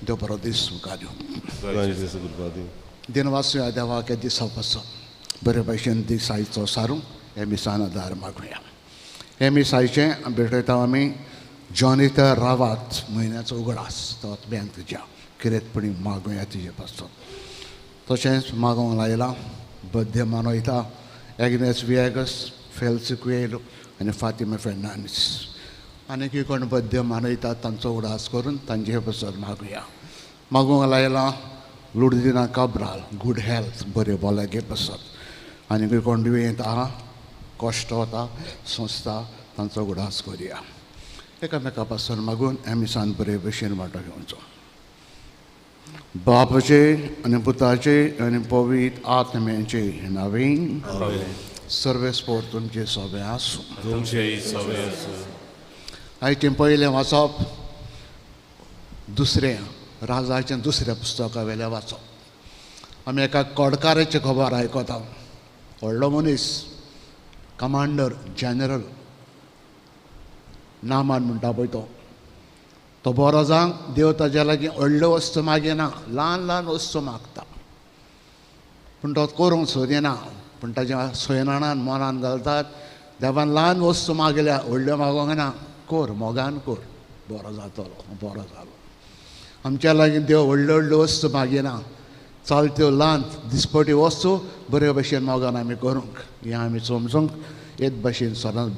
देव बरो दीस मुखार Guarde दिनवासूया देवाक दिसा पासो बरे भशेन दीस आयचो सारूंक हे मिसान दार मागुया. हे मिसायचें भेटयता आमी जॉनिता रावात म्हयन्याचो उगडास तो बेंक तुज्या किरेतपणी मागुया तुजे पासून. तशेंच मागोवंक लायला बर्थडे मनयता एग्नेस विएगस फेल्सी कुएलो आनी फातिमा फेर्नांडीस आनीक कोण बर्थडे मनयता तांचो उगडास करून तांचे पासून मागुया. मागोवंक लायला लुडदिना काब्राल गूड हेल्थ बरे भलायके पासून आनीक कोण दुयेंत आहा कश्ट वता संस्था तांचो उगडास करुया. एकामेका पासून मागून आमी बरे भशेन वांटो घेवचो. बापाचे आनी पुताचे आनी पवित्र आत्म्याचे नांवें सर्वेस्पोर तुमचे सोबे आसूं. आयचें पयलें वाचप दुसरें राजाचें दुसऱ्या पुस्तका वेलें वाचप. आमी एका कोडकाराची खबर आयकता. व्हडलो मनीस कमांडर जनरल नामान म्हणटा पळय तो बरो जावंक देव ताज्या लागीं व्हडल्यो वस्तू मागिना ल्हान ल्हान वस्तू मागता पूण तो करूंक सोदिना. पूण ताज्या सोयनाणान मनान घालतात देवान ल्हान वस्तू मागल्या व्हडल्यो मागोंक ना कर मोगान कर बरो जातलो बरो जालो. आमच्या लागीं देव व्हडल्यो व्हडल्यो वस्तू मागिना चालत्यो ल्हान दिसपटी वस्तू बरे भशेन मोगान आमी करूंक हें आमी समजूंक एक भशेन सदांच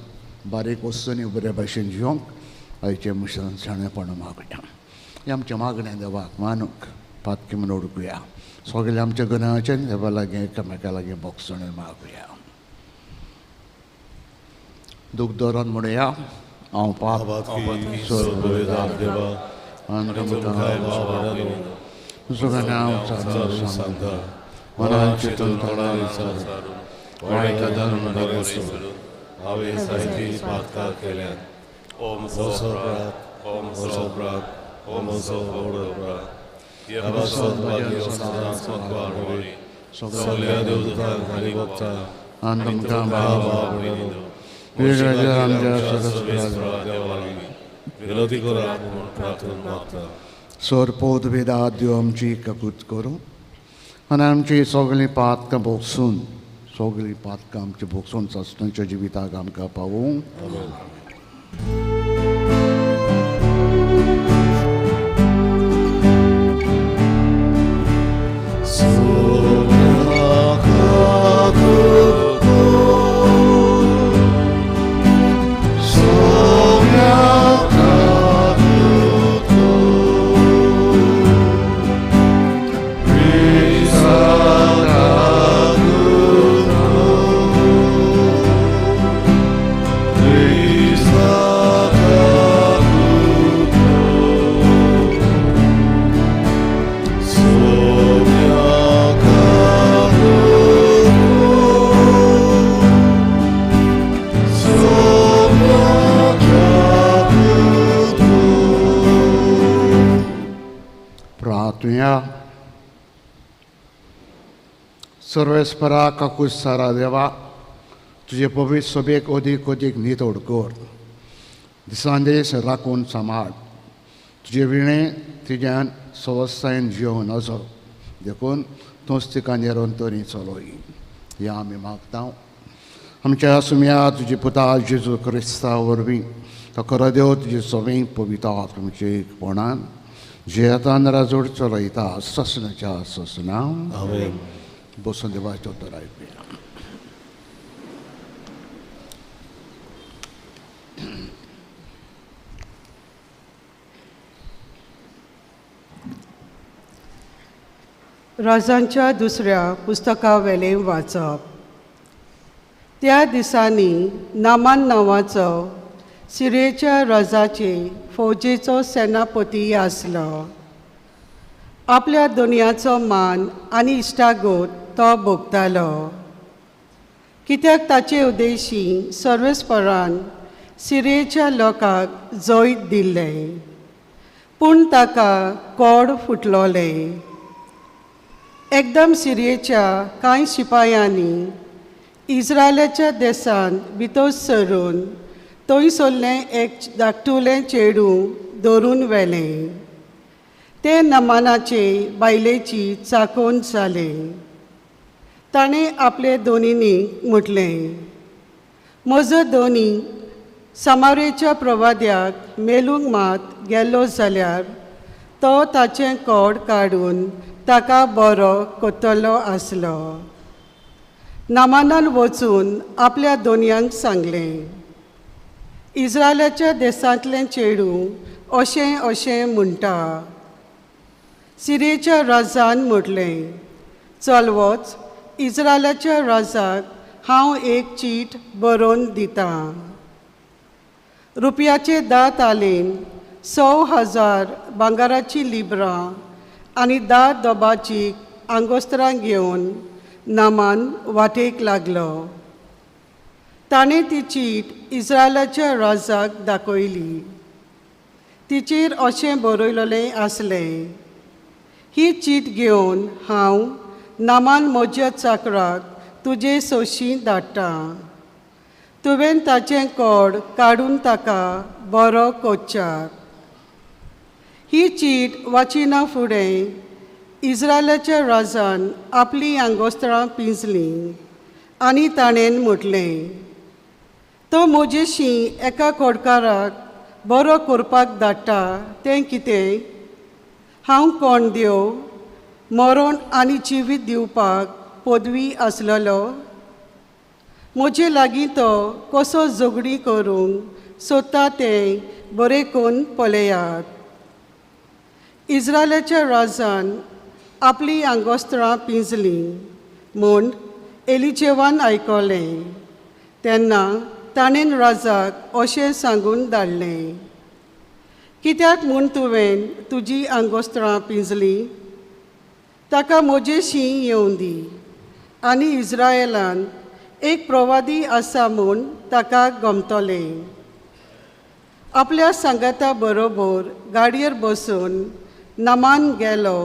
बारीक वस्तूंनी बरे भशेन जिवंक आयचे मुशान शाणेपण मागुया. हें आमचें मागणें देवाक मानूंक पातकी म्हूण ओळखुया. सगळें आमच्या गुन्यांचें देवा लागीं एकामेका लागीं बोगसणें मागुया. दूख धरून म्हणुया हांव पाप Om Soprat, Om Soprat, Om Soprat, Yabasot Bagyosan Sotvarori, Solia Dudutan Haribokta, Andam Kamba, Virajaram Jasasvestra Devalini, Theological Pratun Makta. Sorpod Vedadio amची कपूत करूं आनी आमची सगळीं पातकां भोगसून सगळीं पातकां आमची भोगसून सस्तनाच्या जिविताक आमकां पावूं. सर्वेस्परा काकूस सारा देवा तुझे पवित्र सोबेक ओदीक ओदीक नितोड कर. दिसान दीस राखून सांबाळ. तुजे विणें तिज्यान सवस्थायेन जिवन असो देखून तूंच तिका निरंतरी चलोय हें आमी मागता. आमच्या सुम्या तुजे पुता जेजू क्रिस्ता वरवीं तो खरो देव तुजे सोबीं पवित्र आत्म्याचे एकपणान जे आतां राजोड चलयता ससनाच्या ससनांव बसून देवाचें उतर आयकुया. राजांच्या दुसऱ्या पुस्तका वेलें वाचप. त्या दिसांनी नामान नांवाचो सिरियेच्या राजाचे फौजेचो सेनापती आसलो. आपल्या दुनयाचो मान आनी इश्टागोत तो भोगतालो कित्याक ताचे उद्देशी सर्वेस्परान सिरियेच्या लोकांक जैत दिल्लें पूण ताका कोड फुटलोले. एकदम सिरियेच्या कांय शिपायांनी इस्रायलाच्या देशांत भितर सरून थंय सरलें एक धाकटुलें चेडूं धरून व्हेलें. ते नमानाचे बायलेची चाकोन जाले. ताणें आपले दोनींनी म्हटलें, म्हजो दोनी समारेच्या प्रवाद्याक मेलूंक मात गेलो जाल्यार तो ताचें कोड काडून ताका बरो कोत्तलो आसलो. नामानान वचून आपल्या दोनयांक सांगलें, इस्रायलाच्या देशांतलें चेडूं अशें अशें म्हणटा. सिरियेच्या राजान म्हटलें, चल वच, इस्रायलाच्या राजाक हांव एक चीट बरोवन दितां. रुपयाचे 10 तालीम, 100,000 भांगाराची लिबरां आनी 10 दोबाची आंगोस्त्रां घेवन नामान वाटेक लागलो. ताणें ती चीट इस्रायलाच्या राजाक दाखयली. तिचेर अशें बरयलेलें आसलें, ही चीट घेवन हांव नामान म्हज्या चाकराक तुजे सोशी धाडटा. तुवें ताचें कोड काडून ताका बरो कोच्चार. ही चीट वाचिना फुडें इस्रायलाच्या राजान आपली आंगोस्त्रां पिंजलीं आनी ताणें म्हटलें, तो म्हजेशी एका कोडकाराक बरो करपाक धाडटा तें कितें? हांव कोण देव, मरण आनी जिवीत दिवपाक पदवी आसलेलो? म्हजे लागीं तो कसो झगडी करूंक सोदता तें बरें करून पळयात. इस्रायलाच्या राजान आपली आंगोस्त्रां पिंजलीं म्हूण एलिजेवान आयकलें. तेन्ना ताणें राजाक अशें सांगून धाडलें, कित्याक म्हूण तुवें तुजी आंगोस्त्रां पिंजलीं? ताका म्हजेशी येवं दी आनी इस्रायेलान एक प्रवादी आसा म्हूण ताका गमतलें. आपल्या सांगाता बरोबर गाडयेर बसून नामान गेलो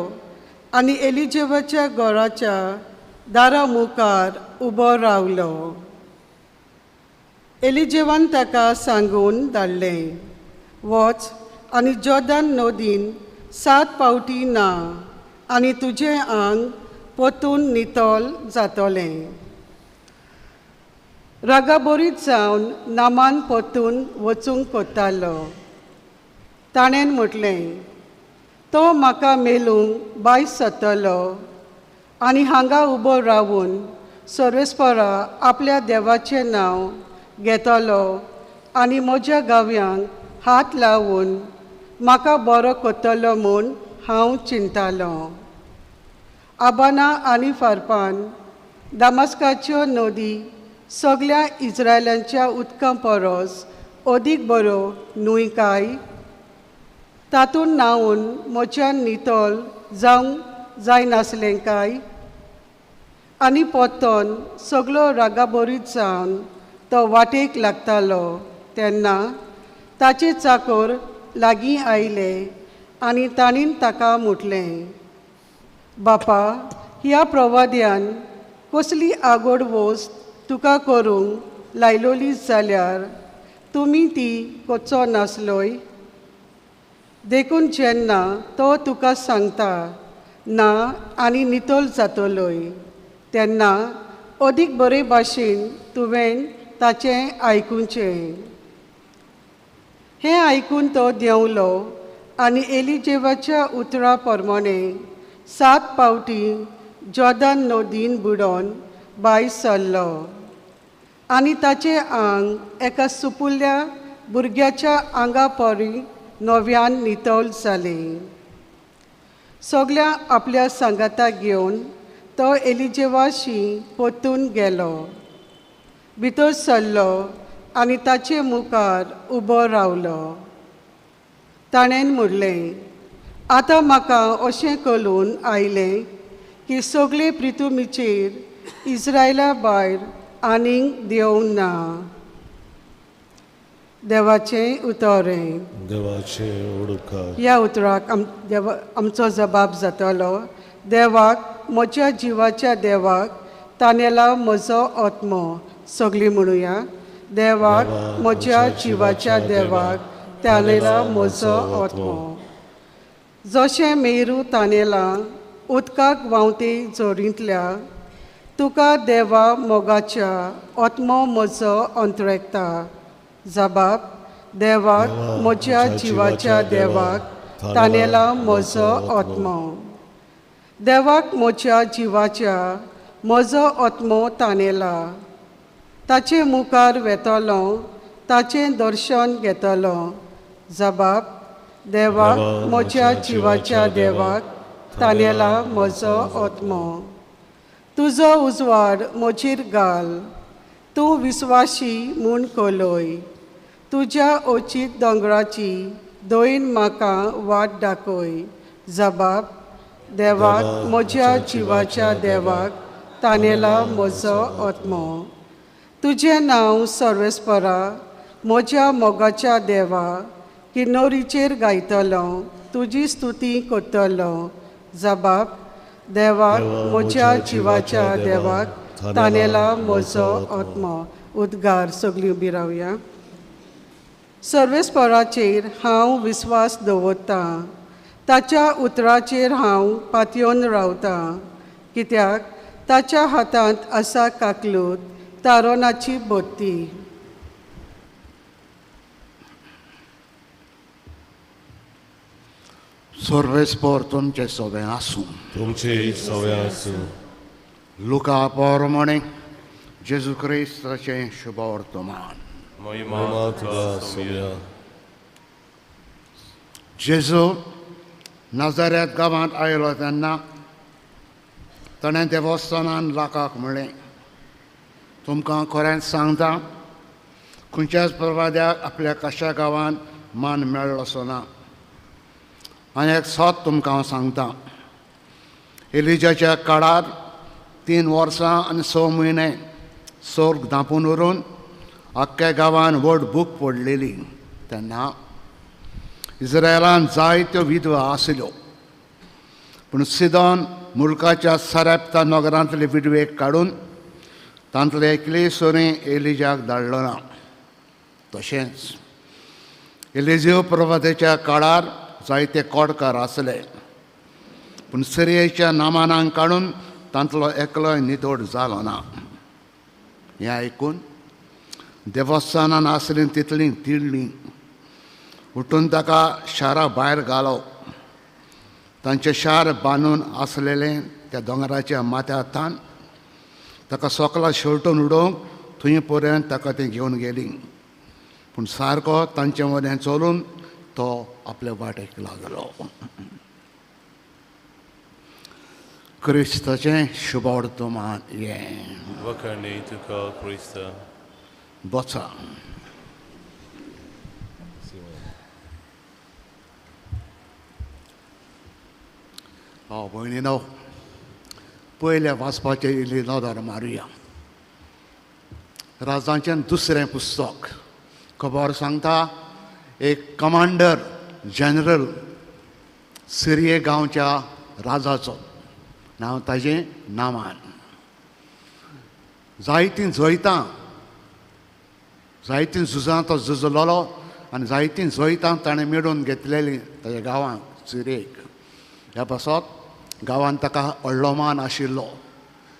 आनी एलिजेवाच्या घराच्या दारा मुखार उबो रावलो. एलिजेवान ताका सांगून धाडलें, वच आनी जोर्दान नदीन 7 पावटी ना आनी तुजें आंग पोतून नितोल जातलें. रागाबोरीत जावन नामान पोतून वचूंक कोत्तालो. ताणें म्हटलें, तो म्हाका मेलूंक बायस सतलो आनी हांगा उबो रावून सर्वेस्परा आपल्या देवाचें नांव घेतलो आनी म्हज्या गाव्यांक हात लावून म्हाका बरो कोत्तलो म्हूण हांव चिंतालों. आबाना आनी फारपान दामास्काच्यो नदी सगळ्या इस्रायलांच्या उदकां परस अदीक बरो न्हय काय? तातूंत न्हांवन म्हज्यान नितोल जावंक जायनासलें काय? आनी पोत्तोन सगळो रागाबोरीत जावन तो वाटेक लागतालो तेन्ना ताचे चाकर लागीं आयले आनी ताणीन ताका म्हटलें, बापा, ह्या प्रवाद्यान कसली आगोड वस्त तुका करूंक लायलोली जाल्यार तुमी ती कोचो नासलोय? देखून जेन्ना तो तुका सांगता ना आनी नितोल जातलोय तेन्ना अदीक बरे भाशेन तुवें ताचें आयकुचें. हें आयकून तो देंवलो आनी एलिजेवाच्या उतरा प्रमाणें 7 पावटी जोर्दान नदीन बुडोवन भायर सरलो आनी ताचें आंग एका सुपुल्ल्या भुरग्याच्या आंगा परी नव्यान नितोल जालें. सगळ्या आपल्या सांगाताक घेवन तो एलिजेवाशी पोतून गेलो, भितर सरलो आनी ताचे मुखार उबो रावलो. ताणें म्हणलें, आतां म्हाका अशें कळून आयलें की सगळे पृथ्वीचेर इस्रायला भायर आनीक देव ना. देवाचें उतोरें. देवाचें उडकार. ह्या उतराक आमचो जबाब जातलो, देवाक, म्हज्या जिवाच्या देवाक तानेला म्हजो आत्मो. सगळीं म्हणुया, देवाक, म्हज्या जिवाच्या देवाक तानेला म्हजो आत्मो. जशें मेरू तानेलां उदकाक व्हांवते जोरींतल्या, तुका देवा मोगाच्या आत्मो म्हजो अंतरेकता. जबाब: देवाक म्हज्या जिवाच्या देवाक तानेला म्हजो आत्मो. देवाक म्हज्या जिवाच्या म्हजो आत्मो तानेला. ताचे मुखार वेतलो, ताचें दर्शन घेतलो. जबाब: देवाक म्हज्या जिवाच्या देवाक तानेला म्हजो आत्मो. तुजो उजवाड म्हजेर घाल, तूं विस्वाशी म्हूण कोलय. तुज्या ओचीत दोंगराची दोयन म्हाका वाट दाखय. जबाब: देवाक म्हज्या जिवाच्या देवाक तानेला म्हजो आत्मो. तुजें नांव सर्वेस्परा म्हज्या मोगाच्या देवा, किन्नोरीचेर गायतलो, तुजी स्तुती करतलो. जबाब: देवाक म्हज्या जिवाच्या देवाक तानेला म्हजो आत्मो. उद्गार सगळीं उबी रावया. सर्वेस्पराचेर हांव विस्वास दवरतां, ताच्या उतराचेर हांव पातयेवन रावतां, कित्याक ताच्या हातांत आसा काकलूत, तारोनाची बोत्ती. सर्वेस्पर तुमचे सोबे आसूं. तुमचे सवय आसूं. लुका प्रमाणे जेजू क्रिस्ताचें शुभ वर्तमान. महिमा तुका आसूं. जेजू नाजारेत गांवांत आयलो तेन्ना ताणें देवस्थानान लोकांक म्हणलें, तुमकां खरेंच सांगता, खंयच्याच प्रवाद्याक आपल्या कशा गांवांत मान मेळ्ळो असो ना. आनी एक सत तुमकां हांव सांगतां, एलिजाच्या काळार 3 वर्सां आनी 6 म्हयने सोर्ग धांपून उरून आख्ख्या गांवांत व्हड भूक पडलेली तेन्ना इस्रायेलांत जायत्यो विधवा आशिल्ल्यो. पूण सिदोन मुल्काच्या सारेप्ता नगरांतले विधवेक काडून तांतले एकले सोरी एलिजाक धाडलो ना. तशेंच एलिजेव प्रवादेच्या काळार जायते कोडकार आसले, पूण सिरियेच्या नामानांक काडून तांतलो एकलोय नितोड जालो ना. हें आयकून देवस्थानान आसलीं तितलीं तिडलीं. उठून ताका शारा भायर घालो. तांचें शार बांदून आसलेलें त्या दोंगराच्या माथ्यातान ताका सोकला शेवटून उडोवंक थंय पर्यंत ताका तीं घेवन गेलीं. पूण सारको तांचे मदें चलून तो आपल्या वाटेक लागलो. क्रिस्ताचें शुभ वर्तमान हें. वखणी तुका क्रिस्त. बसा. भयणीनो, पयल्या वाचपाचें इल्ली नदर मारुया. राजांचें दुसरें पुस्तक. खबर सांगता, एक कमांडर जनरल सिरिये गांवच्या राजाचो नांव ताजें नामान. जायतीं झुजां तो झुजलोलो आनी जायतीं जैतां ताणें मेळून घेतलेलीं ताच्या गांवांक सिरियेक. ह्या पासत गांवांत ताका व्हडलो मान आशिल्लो.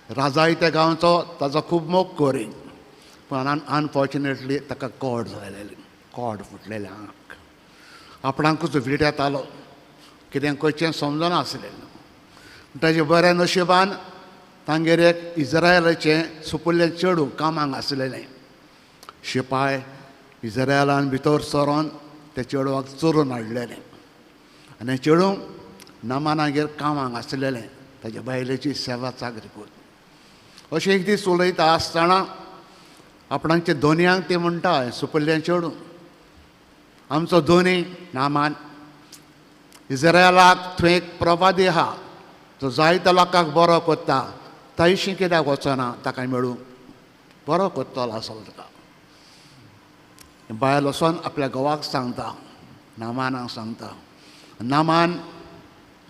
राजाय त्या गांवचो ताजो खूब मोग करी, पूण अनफॉर्च्युनेटली ताका कोड जालेली, कोड फुटलेलें आंग. आपणाकूच वीट येतालो, कितें करचें समजनासलें. ताचे बऱ्या नशिबान तांगेर एक इस्रायलाचें सुपुल्लें चेडूं कामाक आसलेलें. शिपाय इस्रायलान भितर सरोन त्या चेडवाक चोरून हाडलेलें आनी चेडूं नामानागेर कामाक आसलेलें ताच्या बायलेची सेवा चाकरी करून. अशें एक दीस उलयता आसतना आपणाच्या दोनयांक ते म्हणटा, सुपुल्लें चेडूं, आमचो दोनी नामान इस्रायलाक थंय एक प्रवादी आहा, तो जायत्या लोकांक बरो करता, थंयशी कित्याक वचना ताका मेळूं, बरो करतलो आसलो ताका. बायल वचोन आपल्या घोवाक सांगता, नामानाक सांगता. नामान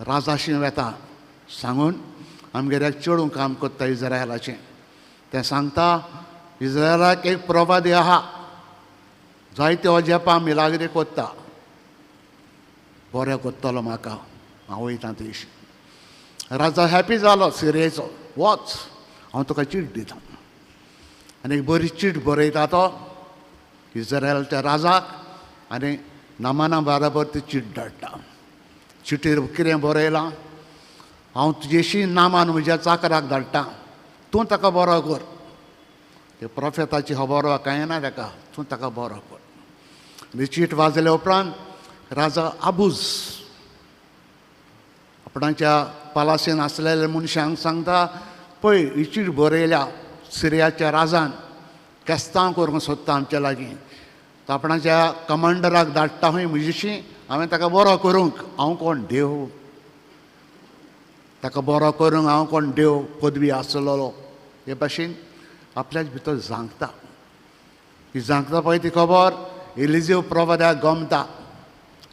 राजाशी वेता सांगून आमगेर एक चेडूं काम करता इस्रायलाचें. तें सांगता, इस्रायलाक एक प्रवादी आहा, जायत्यो अजेपां मिलाग्री करता, बरें करतलो म्हाका. हांव वयतां तेशी. राजा हॅपी जालो सिरयेचो, वच हांव तुका चीट दितां. आनी एक बरी चीट बरयता तो इस्रायलाच्या राजाक आनी नामाना बराबर ती चीट धाडटा. चिटीर कितें बरयलां, हांव तुजेशी नामान म्हज्या चाकराक धाडटां, तूं ताका बरो कर. ते प्रोफेताची खबर कांय ना ताका, तूं ताका बरो कर. ही चीट वाजले उपरांत राजा आबूज आपणाच्या पालासीन आसलेल्या मनशांक सांगता, पळय ही चीट बरयल्या सिरियाच्या राजान केस्तांव करूंक सोदता आमच्या लागीं. तो आपणाच्या कमांडराक धाडटा खंय म्हजेशी, हांवें ताका बरो करूंक, हांव कोण देव, ताका बरो करूंक हांव कोण देव पदवी आसलेलो, हे भाशेन आपल्याच भितर जांकता. ही जांकता पळय ती खबर एलिजेव प्रवाद्याक गमता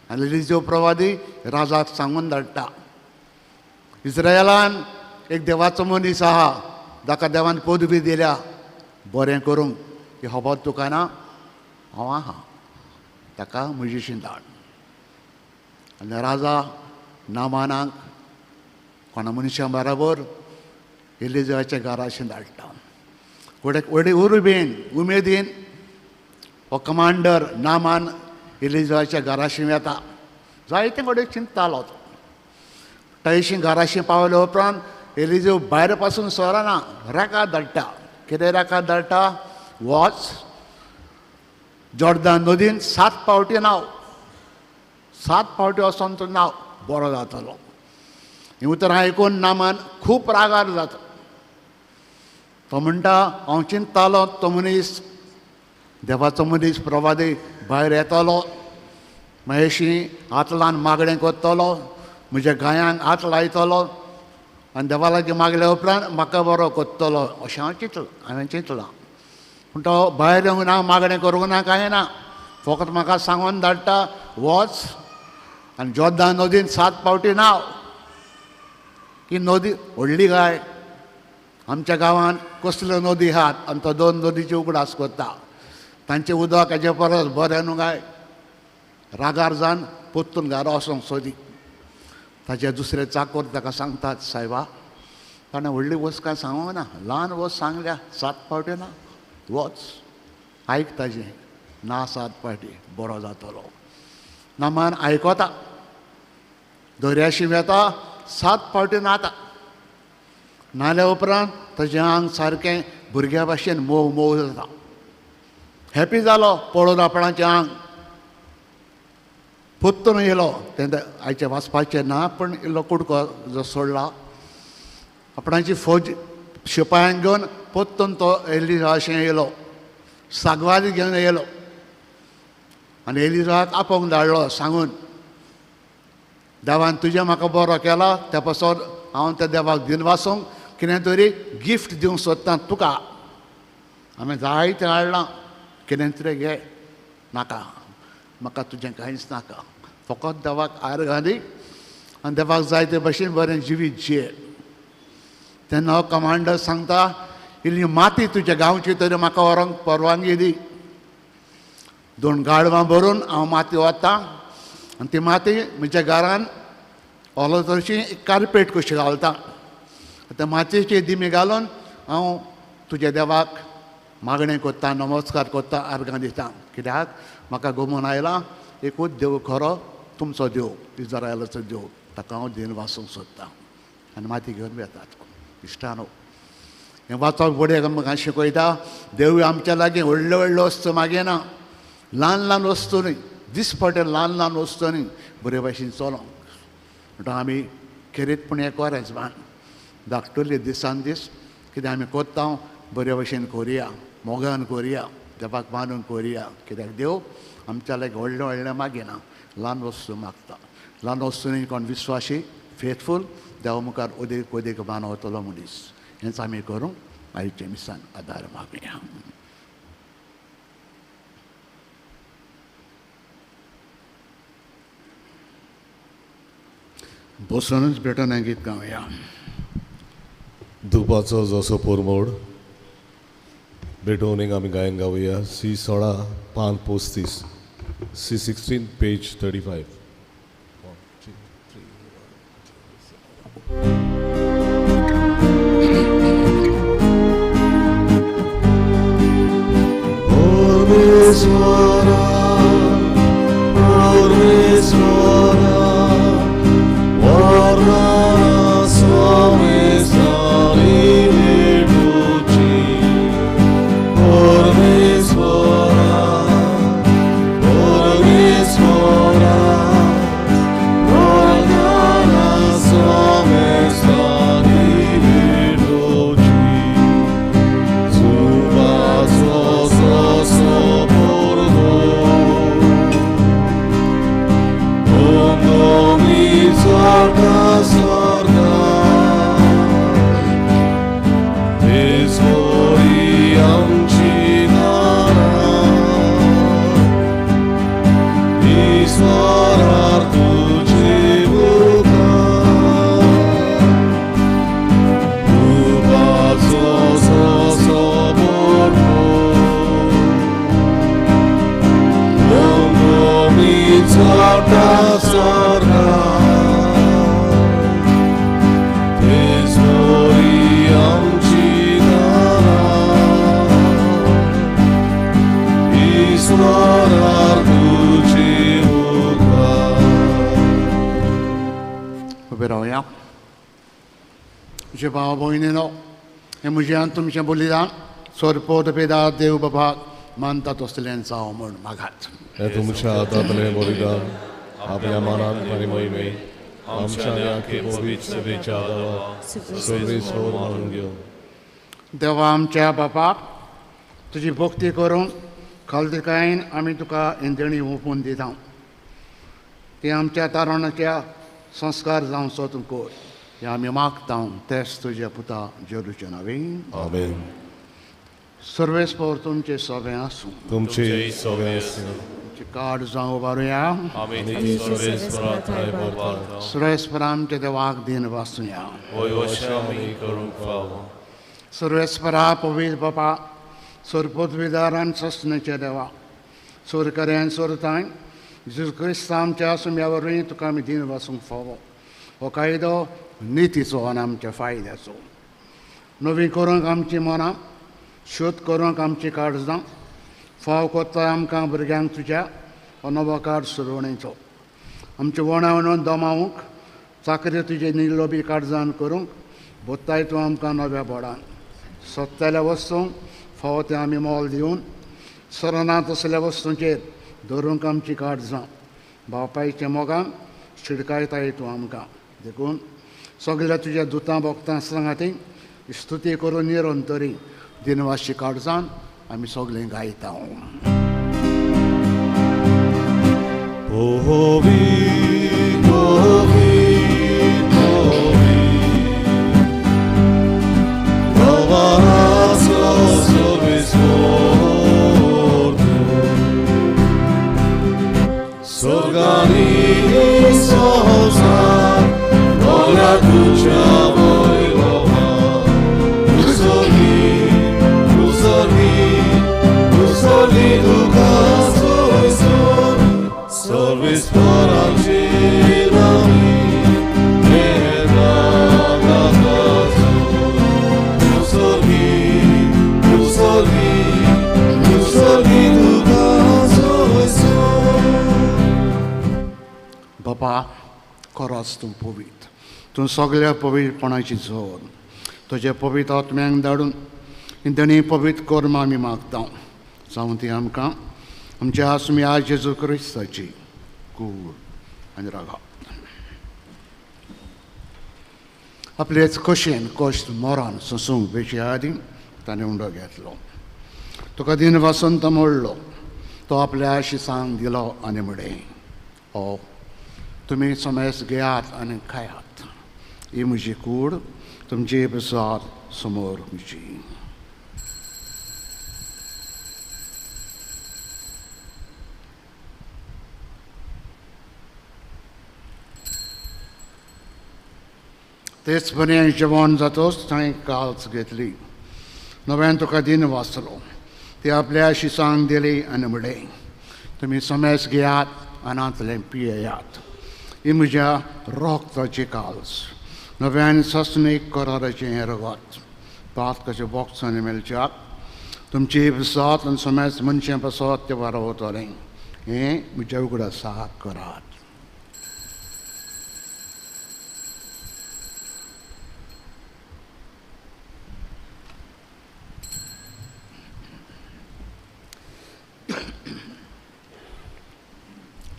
आनी एलिजेव प्रवादी राजाक सांगून धाडटा, इस्रायेलान एक देवाचो मनीस आहा जाका देवान पदवी दिल्या बरें करूंक, ही खबर तुका ना, हांव आहा, ताका म्हजेशी धाड. आनी राजा नामानाक कोणा मनशा बरोबर एलिजेवाच्या घराशी धाडटा. व्हडे उर्बेन उमेदीन हो कमांडर नामान एलिजेवाच्या घराशी येता. जायते कडेन चिंततालो. तळशी घराशी पावले उपरांत एलिजेव भायर पासून सोरना, रेकाद धाडटा. कितें रेकाद धाडटा, वच जॉर्दान नदीन 7 फावटी न्हांव, 7 फावटी वचोन तूं न्हांव, बरो जातलो. ही उतर आयकून नामान खूब रागार जाता. तो म्हणटा, हांव चिंततालो तो मनीस देवाचो मनीस प्रवादी भायर येतलो, महेशी हात लावन मागणें करतलो, म्हज्या गायांक हात लायतलो आनी देवा लागीं मागले उपरांत म्हाका बरो करतलो, अशें हांवें चिंतलां. पूण तो भायर येवंक ना, मागणें करूंक ना, कांय ना, फकत म्हाका सांगून धाडटा, वच आनी जॉर्दान नदीन 7 फावटी न्हांव. ही नदी व्हडली काय, आमच्या गांवांत कसल्यो नदी आहात आनी तो 2 नदीची उगडास करता, तांचें उदक हेजे परस बरें न्हू काय. रागार जावन पोत्तून घरा वचोंक सोदी. ताचे दुसरे चाकर ताका सांगतात, सायबा ताणें व्हडली वस्त काय सांगूंक ना, ल्हान वस्त सांगल्या, 7 फावटी ना, वच आयक ताजें, ना 7 फावटी बरो जातलो. नामान आयकता, दर्याशी येता, 7 फावटी न्हाता. न्हाल्या उपरांत ताजें आंग सारकें भुरग्या भाशेन मोव मोव जाता. हॅपी जालो पळोवन आपणाचें आंग. पोत्तून येयलो, तें आयचे वाचपाचें ना, पूण इल्लो कुडको जो सोडला, आपणाची फौज शिपायांक घेवन पोत्तून तो एलिजावाशें येयलो, सागवादी घेवन येयलो आनी एलिजावाक आपोवंक धाडलो सांगून, देवान तुजें म्हाका बरो केला, त्या पासून हांव त्या देवाक दिन वाचूंक कितें तरी गिफ्ट दिवंक सोदतां तुका. हांवें जायतें हाडलां, कितें तरी घे, नाका म्हाका तुजें कांयच नाका, फकत देवाक आर घाली आनी देवाक जाय ते भशेन बरें जिवीत जिये. तेन्ना हो कमांडर सांगता, इल्ली माती तुज्या गांवची तरी म्हाका व्हरोंक परवानगी दी. 2 गाडवां भरून हांव माती व्हरतां आनी ती माती म्हज्या घरान ओलो तरशी एक कार्पेट कशी घालता. त्या मातयेची दिमी घालून हांव तुज्या देवाक मागणें करता, नमस्कार करता, आर्गां दिता. कित्याक म्हाका गमून आयला एकूच देव खरो, तुमचो देव, इस्रायलाचो देव, ताका हांव दिन वाचूंक सोदतां. आनी माती घेवन येतात. इश्टानो, हें वाचप फुडें म्हाका शिकयता, देव आमच्या लागीं व्हडल्यो व्हडल्यो वस्तू मागयना, ल्हान ल्हान वस्तू न्ही, दिसपटे ल्हान ल्हान वस्तू न्ही, बरे भाशेन चलोंक. म्हणटा आमी खेरीतपणी कोरेंच बाण धाकटुली दिसान दीस कितें आमी कोत्ता बरे भशेन कोरया, मोगान कोरया, देवाक मानून कोरया. कित्याक देव आमच्या लागीं व्हडलें व्हडलें मागिना, ल्हान वस्तू मागता. ल्हान वस्तूंनी कोण विश्वासी फेथफूल देवा मुखार उदीक उदीक मानवतलो मनीस. हेंच आमी करूंक आयचे मिसान आदार मागुया. बसूनच भेटून हें गीत गावया. धुपाचो जसो पोरमोड बेटोनीक आमी गायन गावया. C16 पान 35, C16 पेज 35. 1, 2, 3. रावया. म्हजे भाव भयणीनो, हें म्हज्यान तुमचें बलिदान सोरपोत पेदा देव बाबाक मानता तसलें जावं म्हण मागात. हे तुमच्या हातांतलें बलिदान आपल्या मनान आनी मोहिमेन आमच्या आख्खे पवित्र सभेच्या आदाराक सर्वेस्वर मानून घेवन देवा आमच्या बापाक तुजी भक्ती करूंक खालदिकायेन आमी तुका इंदणी ओपून दिता. ती आमच्या तारणाच्या संस्कार जावं सोदून कोर हें आमी मागता. तेच तुज्या पुता जेरूच्या नांवेन आमेन. सर्वेस्पर तुमचे सगळें आसूं. तुमचे सगळें आसूं. तुमचे कार्ड जावं उबारुया. आनी सर्वेस्पराक थाय भरता. सर्वेस्पर आमच्या देवाक दिन वाचुया. वैवशामी करूंक फावो. सर्वेस्परा पवित्र बापा सोरपोत विदारान सस्नेचे देवा सोरकऱ्यान सोरताय जेजू क्रिस्त आमच्या सुम्या वरवीं तुका आमी दिन वाचूंक फावो. हो कायदो नितीचो आनी आमच्या फायद्याचो. नवी करूंक आमची मनां शोध करूंक आमची काळजां फाव कोत्ताय आमकां भुरग्यांक तुज्या हो नवो काळ सुरवणेचो. आमचे वणावण दोमावूंक चाकरी तुजे निर्लोभी काळजान करूंक बोत्ताय तूं आमकां नव्या बोडान. सोदतल्या वस्तूंक फावो ते आमी मोल दिवन सरना तसल्या वस्तूंचेर धरूंक आमची काळजां बापायच्या मोगान शिडकायताय तूं आमकां. देखून सगल्या तुज्या दुतां भोगतां सांगाती स्तुती करून निरंतरी दिनवासची काळजान आमी सगळीं गायता. बापा खरोच तूं पवित्र. तूं सगळ्या पवित्रपणाची झोड तुजे पवित्र आत्म्यांक धाडून इंदणी पवित्र कर्म आमी मागता. जावं ती आमकां आमच्या आसम्या जेजू क्रिस्ताची कूड आनी रागात. आपलेच कशेन कश्ट मोरान सोसूंक बेशी आदी ताणें उंडो घेतलो. तुका दिन वासंत मोडलो तो आपल्या आशिसांक दिलो आनी म्हडे हो तुमी समेस घेयात आनी खायात. ही म्हजी कूड तुमची बसात समोर म्हजी. तेच बरें जेवण जातोच ताणें काल्स घेतली. नव्यान तुका दिन वाचलो ती आपल्या आशिसांक दिली आनी म्हडे तुमी समेस घेयात अनांतलें पियेयात. ही म्हज्या रोगताची काल्स नव्यान सस्नीक कराराचें हें रगत पातकाच्या बॉक्सांनी मेलच्याक तुमची बसात आनी समेस मनशें बसत तें वारवतलें. हें म्हज्या उगडासाक करात.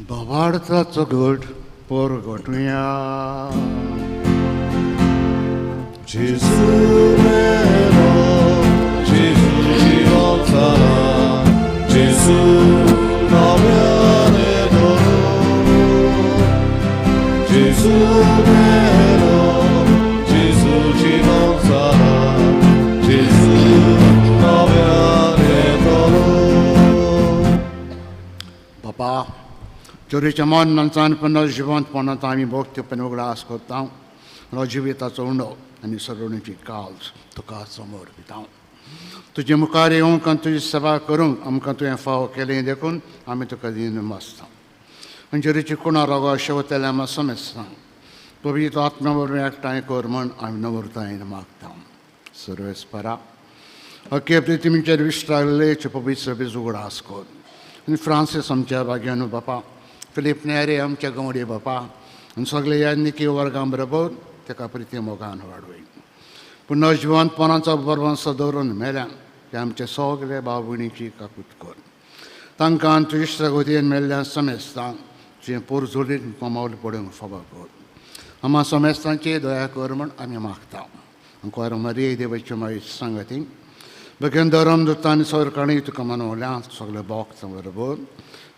बाबाडताचो घट परगटुया. Gesù meno, Gesù rivolta, Gesù noviane d'oro. Gesù meno, Gesù rivolta, Gesù noviane d'oro. बाबा चोरीच्या मनांचान पण जिवंतपणांत आमी भोगते पण उगडास करता. ह्यो जिविताचो उंडो आनी सरोवणीची काल्स तुका समोर दिता. तुजे मुखार येवंक आनी तुजी सेवा करूंक आमकां तुवें फाव केलें देखून आमी तुका दिन मागता. अंजरीची कुणा रोगो शेवतेल्या समेत सांग पवित्र आत्म्या वरवीं एकठांय कर म्हण आमी नम्रतायेन मागता. सर्वेस्परा अख्खे पृथ्वीचेर विस्तारलेचे पवित्र सभेच उगडास कर. आनी फ्रांसीस आमच्या भाग्यान बापा फिलीप नेरे आमच्या गवडे बापा आनी सगळे याज्ञिकी वर्गां बरोबर ताका प्रिती मोगान वाडोवं. पुनर्जिवंतपणाचो बरवंस दवरून मेल्यान ते आमचे सगळे भाव भयणीची काकूट कर. तांकां तुजे सगोतीन मेल्ल्या समेस्तांक जे पोरजोलीन कमावले पडूंक फावो कर. आम्हा समेस्तांची दया कर म्हूण आमी मागता. कोयर मरी देवाची मागीर सांगती बेगीन धरम दुतांनी सरकाणी तुका मनवल्या सगळे भोक्त बरोबर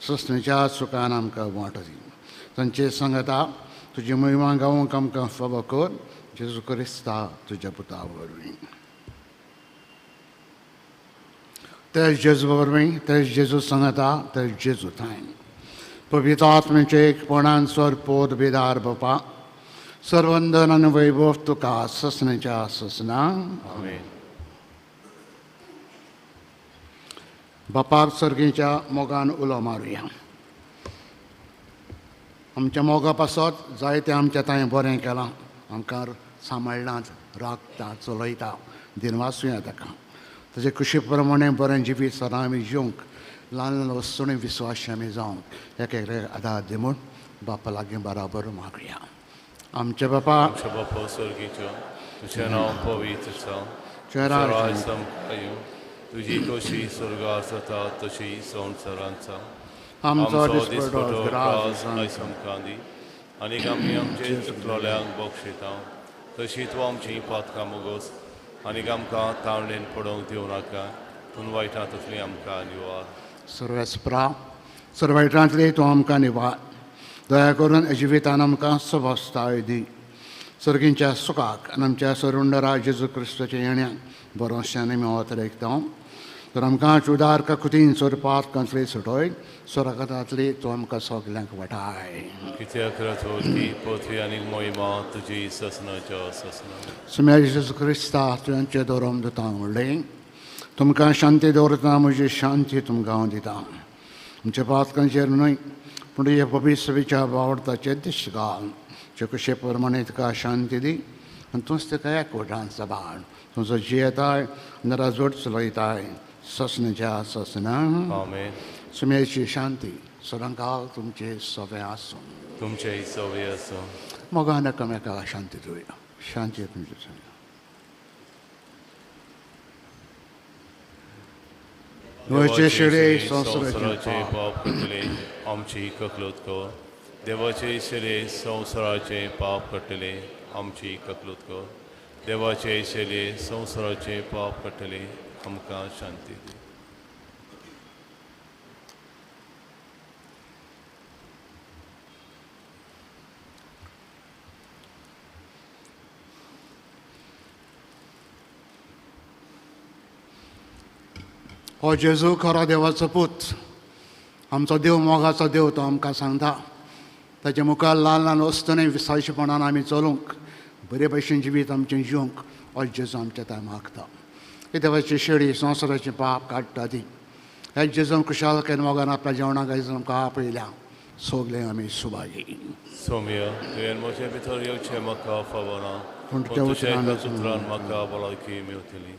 ससणेच्या सुखान आमकां वांटो दी. तांचे सांगता तुजी महिमा गावूंक आमकां फावो कर. जेजू क्रिस्ता तुज्या पुता वरवीं. तेच जेजू वरवीं तेच जेजू सांगता तेच जेजू थंय पवित्र आत्म्याचे एकपणान स्वर पोर बेदार बापा सर्वंदन आनी वैभव तुका ससणेच्या ससनां. बापाक सर्गेच्या मोगान उलो मारुया. आमच्या मोगा पासत जायते आमच्या थंय बरें केलां. आमकां सांबाळनात राखता चलयता दिनवासुया ताका. ताजे कुशी प्रमाणे बरें जिवीत सदां आमी जिवंक ल्हान ल्हान वस्तूंनी विस्वासी आमी जावंक एक आदार दी म्हूण बापा लागीं बराबर मागुया. आमचे बापा सर्गीच्या तुजें नांव पवित्र जावं. चेराय तुजी कशी स्वर्गार जाता तशी संवसारांत जावं. आमचो दिसपटो ग्रास आयज आमकां दी आनी आमी आमचे चुकलोल्यांक बक्षिता तशी तूं आमची पातकां मोगोस आनी आमकां तावडेन पडोवंक दिवं नाका पूण वायटांतली आमकां निवार. सर्वेस्परा सर्वैटांतली तूं आमकां निवार. दया करून जिवितान आमकां सवस्थाय दी. सर्गींच्या सुखाक आनी आमच्या सरुंडरा जेजू क्रिस्ताच्या येण्याक बरोवश्यान आमी वत रेखता. तर आमकां उदार कुतीन स्वरुपात कंतली सुटोय स्वर्गांतली तूं आमकां सगल्यांक वाटाय. कित्याक की पृथ्वी आनी मोहिमा तुजी ससनाच्या ससना. सुम्या जेजू क्रिस्ता तुवेंचे दौरम दिता म्हणलें तुमकां शांती दवरतना म्हजी शांती तुमकां दिता. आमच्या पातकांचेर न्हय पूण हे पवित्र विचार आवडताचे दिश घाल. जे कशे प्रमाणे तुका शांती दी आनी तूंच तुका एकवटान सांबाळ. तुजो जियेताय नराजोड चलयताय ससनेच्या ससना. सुमेची शांती सदांकाळ तुमचे सवे आसूं. तुमचे सवे आसूं. मोगान एकामेकाक शांती दिवया. शांती तुमचे देवाचे शिडे संवसाराचे पाप कटले आमची ककलूत कर. देवाचे शिडे संवसाराचे पाप कटले आमची ककलूत कर. देवाचे शिडे संवसाराचे पाप कटले आमकां शांती दी. हो जेजू खरो देवाचो पूत आमचो देव मोगाचो देव तो आमकां सांगता. ताचे मुखार ल्हान ल्हान वस्तूंनी विसायशेपणान आमी चलूंक बरे भशेन जिवीत आमचें जिवंक हो जेजू आमच्या थंय मागता. हे देवाची शेळी संवसाराचें पाप काडटा ती. हे जेजून कुशालकायेन मोगान आपल्या जेवणाक आयज आमकां आपयल्या सगले आमी सुभागी. सौम्य तुवें म्हजे भितर येवचें म्हाका फावो ना पूण तुज्या उतरान म्हाका भलायकी मेवतली.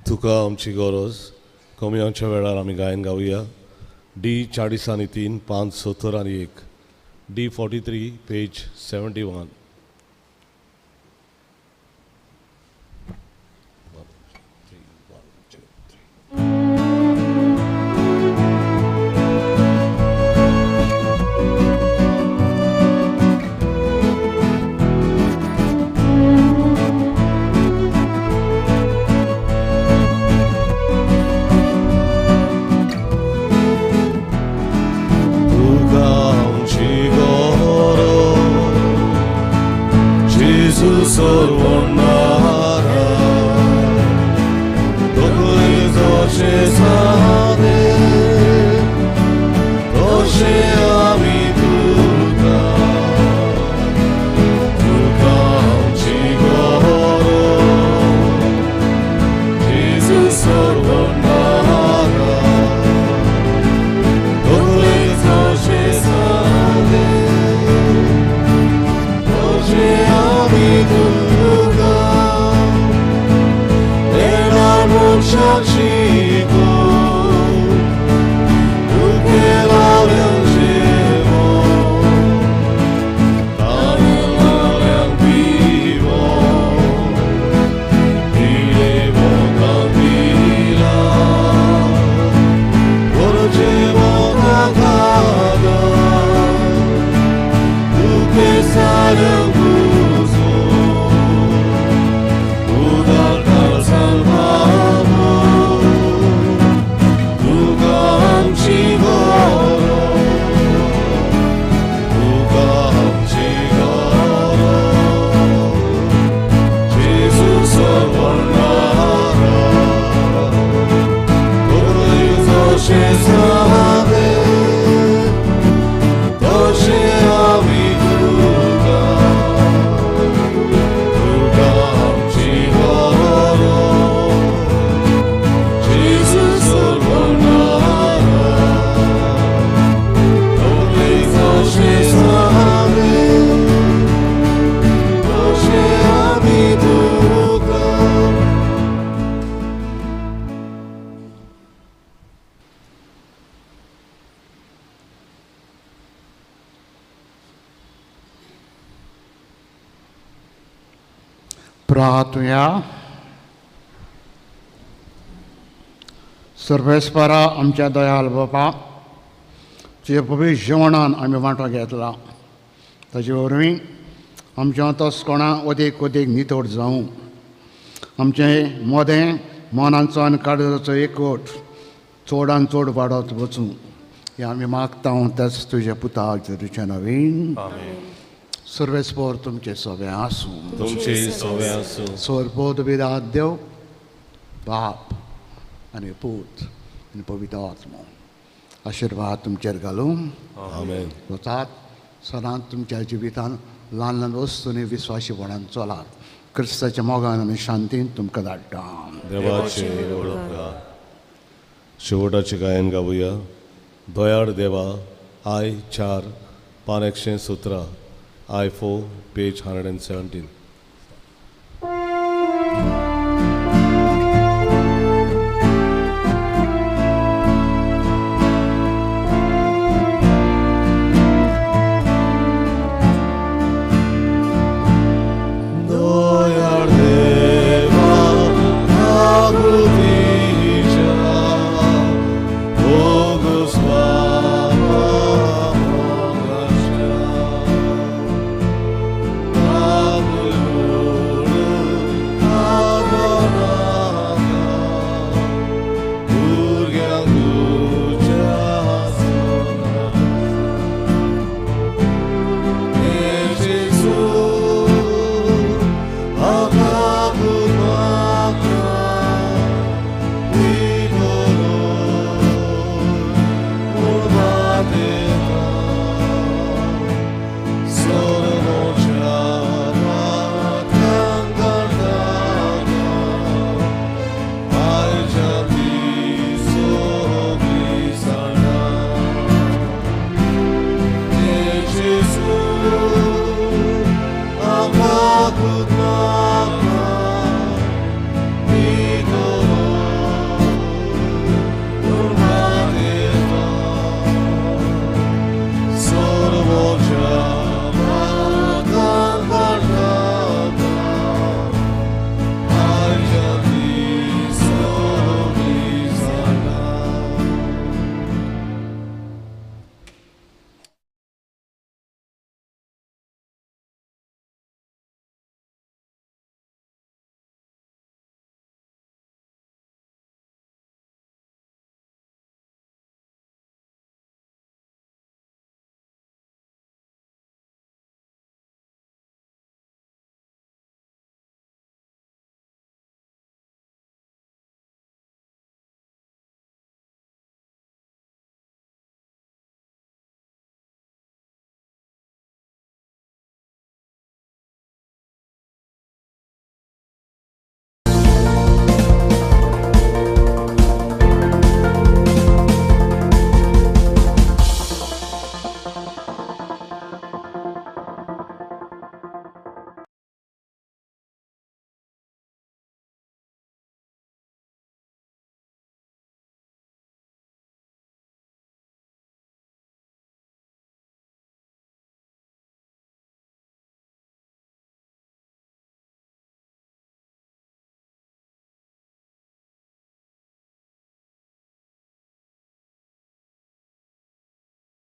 तुका आमची गरज कमयांच्या वेळार आमी गायन गावया. D40 570 आणि 1 D43 पेज 71. तोशे आमी तुका आमची गौरव जेजू सर्वनारा तोले तोशे सादे तोशे आमी तुका 내날 묵상치고 우케라는 제목 나는 나량 비워 미래 못한 비라 오르지 못하다 우케 사는 구속 우달달 살바보 누가 함치 걸어 누가 함치 걸어 예수 서원나라 도리서 세상에 도시 아미 누가 함치 걸어 예수 서원나라 도리서 세상에 도시 아미 누가 प्रार्थना सर्वेस्परा आमच्या दयाल बापा तुजे पवित्र जेवणान आमी वांटो घेतला ताजे वरवीं आमच्या तोसकोणा ओदेक ओदेक नितोड जावं आमचें मोदें मनाचो आनी काळजाचो एकवट चोडान चोड वाडत वचूं हें आमी मागता तेच तुजे पुताक जेजूच्या नवीन सर्वेस्पर तुमचे सगळे आसूं तुमचे सवे आसूं स्वर्गोद विदात देव बाप आनी पूत आनी पवित्र आत्मो आशिर्वाद तुमचेर घालूं आमेन वचात सदांच तुमच्या जिवितान ल्हान ल्हान वस्तूंनी विस्वाशीपणान चलात क्रिस्ताच्या मोगान आनी शांतीन तुमकां धाडटा देवाचे ओळखा शेवटाचे गायन गावुया दयाळ देवा I 4 पान 117 I 4 पेज 117